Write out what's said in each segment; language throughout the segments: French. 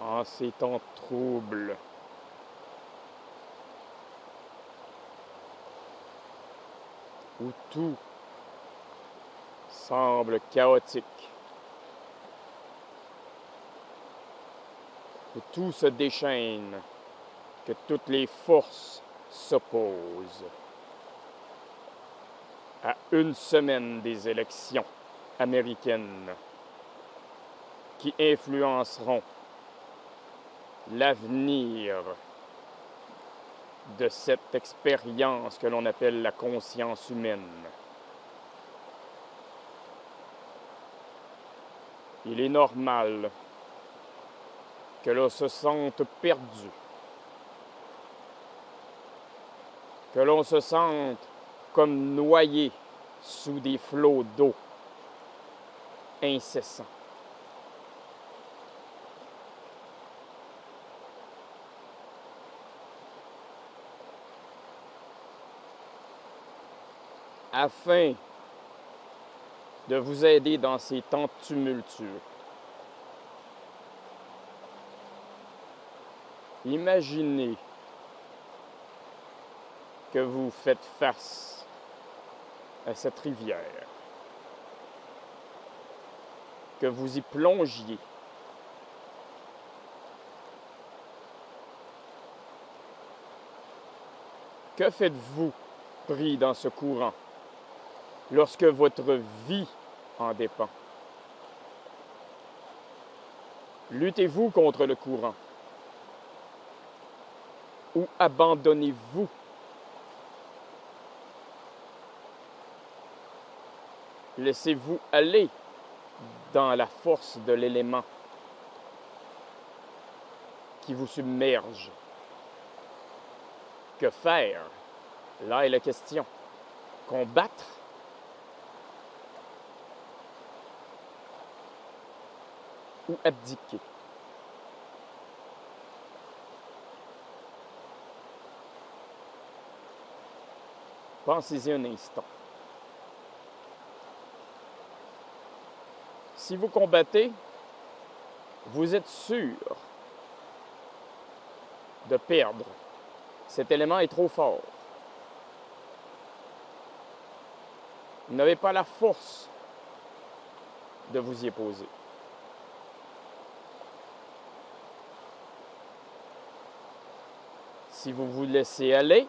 En ces temps troubles, où tout semble chaotique, où tout se déchaîne, que toutes les forces s'opposent. À une semaine des élections américaines qui influenceront l'avenir de cette expérience que l'on appelle la conscience humaine. Il est normal que l'on se sente perdu, que l'on se sente comme noyé sous des flots d'eau incessants. Afin de vous aider dans ces temps tumultueux, imaginez que vous faites face à cette rivière, que vous y plongiez. Que faites-vous pris dans ce courant lorsque votre vie en dépend? Luttez-vous contre le courant ou abandonnez-vous? Laissez-vous aller dans la force de l'élément qui vous submerge? Que faire? Là est la question. Combattre? Ou abdiquer? Pensez-y un instant. Si vous combattez, vous êtes sûr de perdre. Cet élément est trop fort. Vous n'avez pas la force de vous y opposer. Si vous vous laissez aller,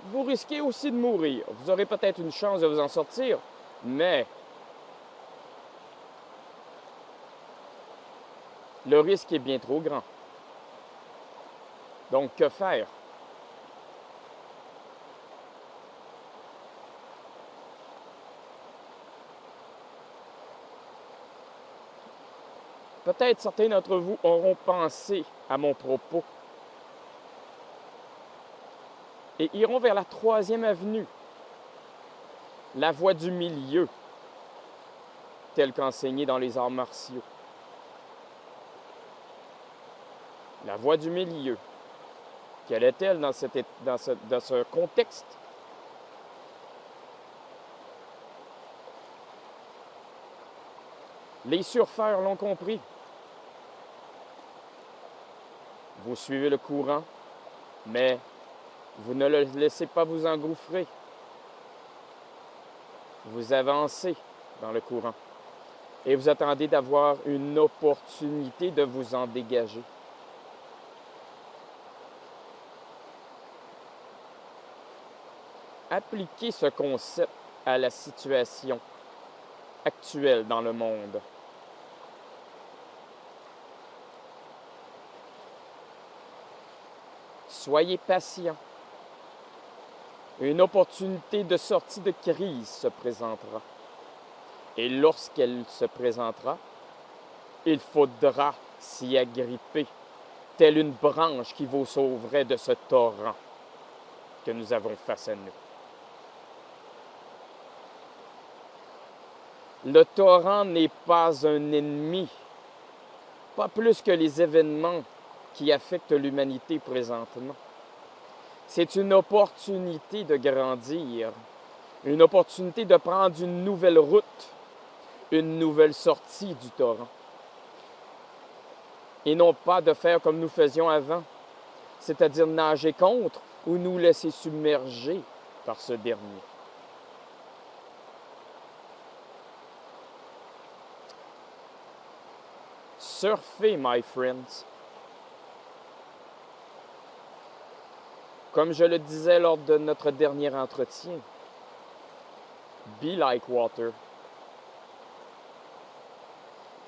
vous risquez aussi de mourir. Vous aurez peut-être une chance de vous en sortir, mais le risque est bien trop grand. Donc, que faire? Peut-être certains d'entre vous auront pensé à mon propos et iront vers la 3e avenue, la voie du milieu, telle qu'enseignée dans les arts martiaux. La voie du milieu, quelle est-elle dans ce contexte? Les surfeurs l'ont compris. Vous suivez le courant, mais vous ne le laissez pas vous engouffrer. Vous avancez dans le courant et vous attendez d'avoir une opportunité de vous en dégager. Appliquez ce concept à la situation actuelle dans le monde. Soyez patient. Une opportunité de sortie de crise se présentera. Et lorsqu'elle se présentera, il faudra s'y agripper, telle une branche qui vous sauverait de ce torrent que nous avons face à nous. Le torrent n'est pas un ennemi, pas plus que les événements qui affectent l'humanité présentement. C'est une opportunité de grandir, une opportunité de prendre une nouvelle route, une nouvelle sortie du torrent. et non pas de faire comme nous faisions avant, c'est-à-dire nager contre ou nous laisser submerger par ce dernier. Surfer, my friends. Comme je le disais lors de notre dernier entretien, be like water.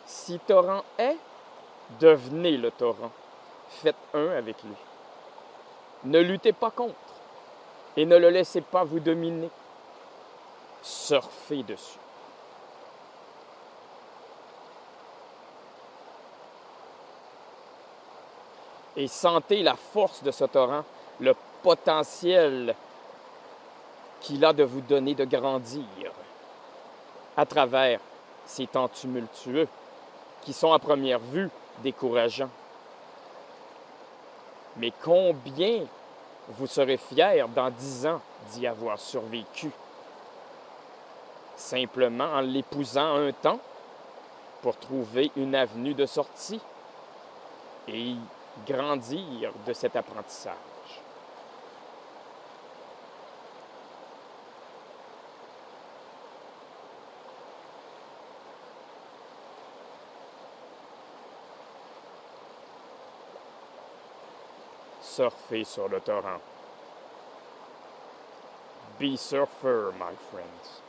Si torrent est, devenez le torrent. Faites un avec lui. Ne luttez pas contre et ne le laissez pas vous dominer. Surfez dessus. Et sentez la force de ce torrent, le potentiel qu'il a de vous donner de grandir à travers ces temps tumultueux qui sont à première vue décourageants. Mais combien vous serez fiers dans 10 ans d'y avoir survécu, simplement en l'épousant un temps pour trouver une avenue de sortie et grandir de cet apprentissage. Surfer sur le torrent. Be surfer, my friends.